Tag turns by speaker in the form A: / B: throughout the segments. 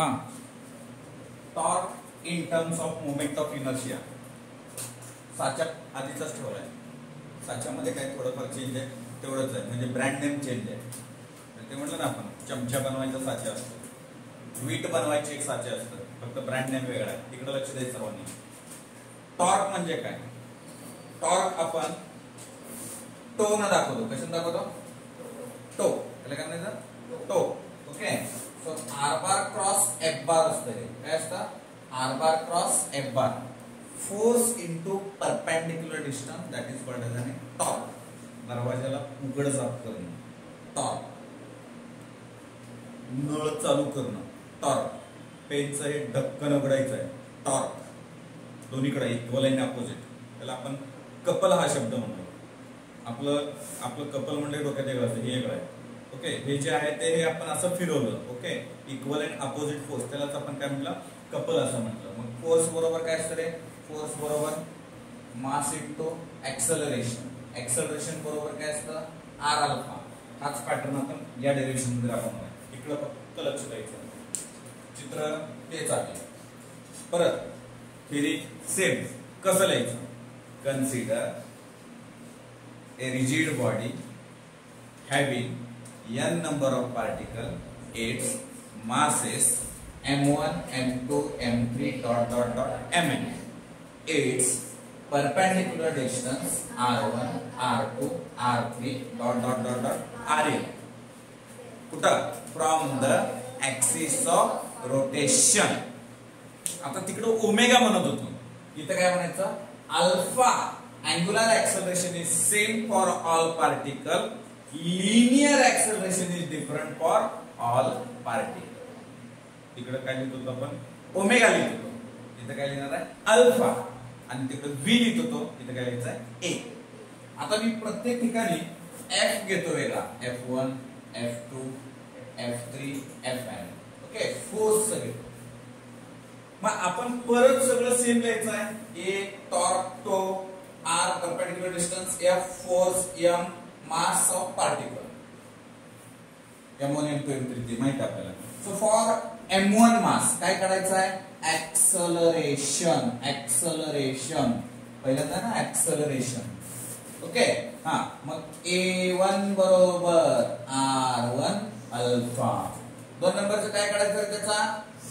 A: हाँ, torque in terms of moment of inertia साच्यात आधीचाच ठेवलाय. साच्यामध्ये काय थोडंफार चेंज आहे तेवढंच आहे, म्हणजे ब्रँड नेम चेंज आहे. ते म्हटलं ना आपण, चमचा बनवायचा साचा असतो, वीट बनवायची एक साचा असतं, फक्त ब्रँड नेम वेगळा आहे. तिकडे लक्ष द्यायचं सर्वांनी. टॉर्क म्हणजे काय? टॉर्क आपण टो न दाखवतो. कशाने दाखवतो? टो. त्याला काय म्हणायचं? Tau. Okay. So r bar cross F bar असतं. काय असतं? R bar cross F bar. Force into perpendicular distance, that is called as a torque. दरवाजाला उघड झाप करणं, टॉर्क. नळ चालू करणं, टॉर्क. पेनचं हे ढक्कन उघडायचं आहे, टॉर्क. दोन्हीकडे इक्वल आणि अपोजिट. त्याला आपण कपल हा शब्द म्हणतो. आपलं कपल म्हणजे डोक्यात वेगळं असतं, हे वेगळं आहे. ओके. हे जे आहे ते हे आपण असं फिरवलं. Okay. Equal and opposite force, त्यालाच आपण काय म्हटलं? कपल असं म्हटलं. मग फोर्स बरोबर काय असतं रे? फोर्स बरोबर मास इंटू ऍक्सलरेशन. ऍक्सलरेशन बरोबर काय असतं? R alpha. हाच पॅटर्न आपण या डेरिव्हेशन मध्ये राहणार आहे. इकडं फक्त लक्ष द्यायचं. चित्र तेच आहे. परत थिअरी सेम. कसं लिहायचं? Consider a rigid body having n number of particles, its masses m1, m2, m3 dot dot dot mn. Its perpendicular distance r1, r2, r3 dot dot dot dot rn. कुठं? From the axis of rotation. आता तिकडं omega म्हणत होतो, इथं काय म्हणायचं? Alpha. Angular acceleration is same for all particle. Linear acceleration is different for all particle. तिकडे काय लिहित होतो आपण? ओमेगा लिहित होतो. इथे काय लिहिणार आहे? अल्फा. आणि तिकडे v लिहित होतो. इथे काय लिहायचं आहे? a. आता मी प्रत्येक ठिकाणी f घेतो वेगळा. f1, f2, f3, fn. Okay. Force सगळे. मग आपण परत सगळं सेम लिहायचं आहे. a torque, tau, r perpendicular distance, f force, m mass of particle. m1, m2, m3 माहित आपल्याला. सो फॉर m1 मास काय काढायचं आहे? ऍक्सलरेशन. ऍक्सलरेशन पहिल्यांदा ना, ऍक्सलरेशन. ओके. हा, मग a1 बरोबर r1 अल्फा. 2 नंबरचं काय काढायचं? त्याचा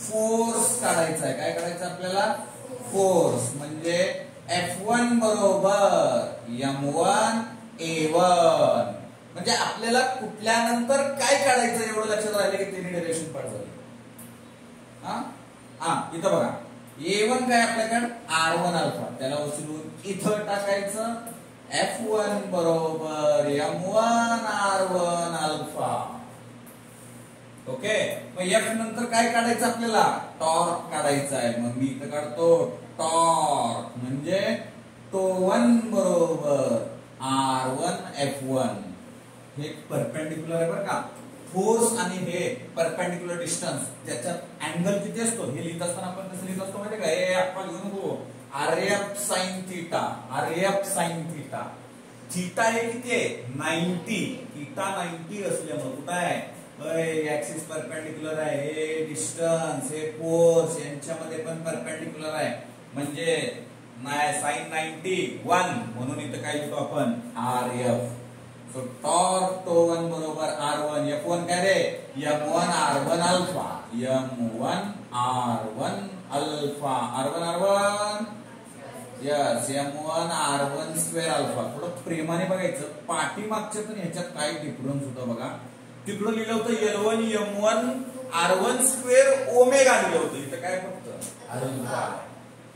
A: फोर्स काढायचा आहे. काय काढायचं आपल्याला? फोर्स. म्हणजे F1 बरोबर m1 a1. म्हणजे आपल्याला कुठल्या नंतर काय काढायचं एवढं लक्षात राहिलं की तिन्ही डेरिव्हेशन पाठ झाली. इथं बघा, a1 काय आपल्याकडे? r1 alpha. त्याला उचलून इथं टाकायचं. F1 बरोबर m1 r1 अल्फा. ओके. मग f नंतर काय काढायचं आपल्याला? टॉर्क काढायचा आहे. मग मी इथं काढतो टॉर्क. म्हणजे टो1 बरोबर r1 f1. हे परपेंडिक्युलर आहे बरं का. फोर्स आणि हे परपेंडिक्युलर डिस्टन्स, त्याच्यात अँगल किती असतो हे लिहित असताना आपण कसं लिहित असतो माहिती का? हे आपण लिहून नको, rf sin theta. rf sin theta. Theta हे किती आहे? 90. थीटा 90 असल्यामुळे कुठं आहे? ऍक्सिस परपेंडिक्युलर आहे. हे डिस्टन्स, हे फोर्स यांच्यामध्ये पण परपेंडिक्युलर आहे. म्हणजे साइन 91 म्हणून इथं काय लिहितो आपण? rf. सो टॉर्क टो1 बरोबर r1. f1 काय रे? m1 r1 alpha. m1 r1 alpha. r1 r1 yes, m1 r1 square alpha. थोडं प्रेमाने बघायचं. पाठीमागच्या तर ह्याच्यात काय डिफरन्स होता बघा. तिकडं लिहिलं होतं L1 m1 r1 square omega लिहिलं होतं. इथं काय फक्त अल्फा.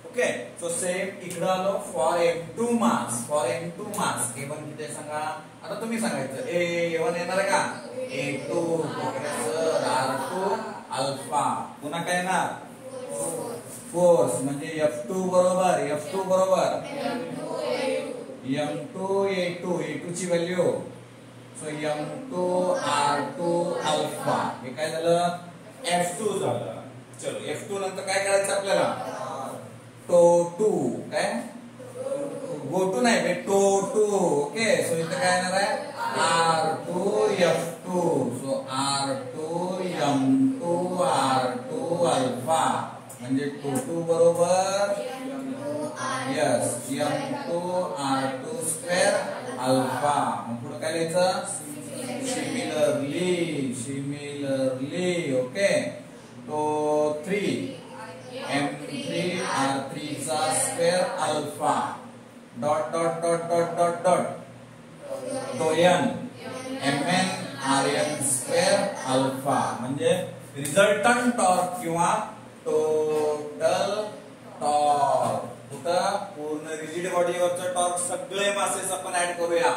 A: ओके. सो सेम इकडं आलो for m2 mass. For m2 mass a1 किती सांगा? आता तुम्ही सांगायचं. a1 येणार आहे का? a2 r2 alpha. पुन्हा काय येणार? फोर्स. म्हणजे f2 बरोबर m2 a2. a2 ची value. So m2 r2 alpha. हे काय झालं? f2 झालं. चलो, f2 नंतर काय करायचं आपल्याला? टो2. काय? गो2 नाही, टो2. ओके. सो इथं काय येणार आहे? r2 f2. So r2 m2 r2 म्हणजे टू बरोबर यस m2r2 स्क्वेअर अल्फा. मग पुढे काय लिहायचं सिमिलरली ओके. तो 3 m3r3 चा square alpha dot dot dot dot dot dot तो n mn rn square alpha म्हणजे रिझल्टंट टॉर्क किंवा टोटल टॉर्क. कुठं पूर्ण रिजिड बॉडीवरचं टॉर्क सगळे मासेस आपण ऍड करूया.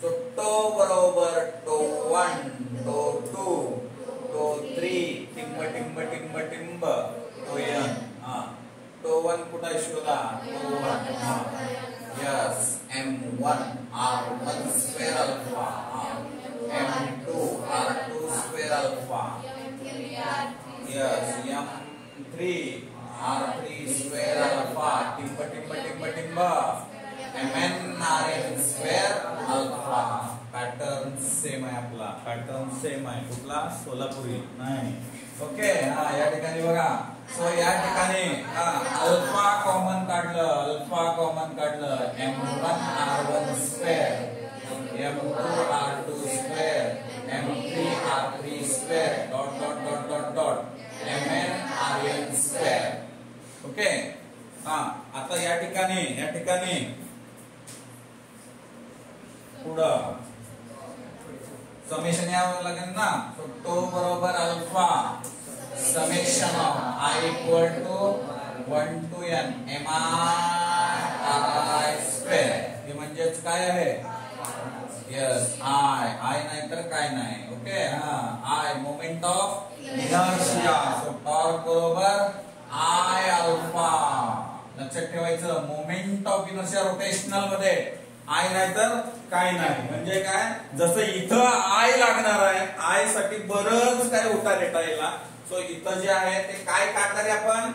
A: सो टो बरोबर टो 1 टो 2 टो 3 टिंब टिंब टिंब टिंब टो n टो 1 कुठे शोधा tau 1 yes m1 r1 square alpha m2 r2 square alpha yes m3 r3 square alpha टिंब टिंब टिंब टिंब mn rn square alpha. Pattern same आहे आपला. पॅटर्न सेम आहे. कुठला सोलापुरी नाही ओके. या ठिकाणी बघा. सो या ठिकाणी अल्फा कॉमन काढलं m1 r1 square m2 r2 square m3 r3 square dot dot dot dot dot mn rn square okay. आता या ठिकाणी पुढं समेशन यावं लागेल ना. तो बरोबर alpha summation of i equal to 1 to n mi square. हे म्हणजेच काय आहे यस आय नाही तर काय नाही okay. I moment of inertia. So torque बरोबर आय अल्फा. लक्षात ठेवायचं मोमेंट ऑफ इनर्शिया रोटेशनल मध्ये आय नाही तर काय नाही. म्हणजे काय जसं इथं आय लागणार आहे आय साठी बरंच काय उतार रेटा येईल. सो इथं जे आहे ते काय काढणार आहे आपण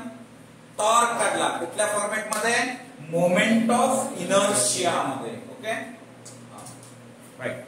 A: टॉर्क काढला. कुठल्या फॉर्मॅट मध्ये मोमेंट ऑफ इनर्शिया मध्ये ओके राईट.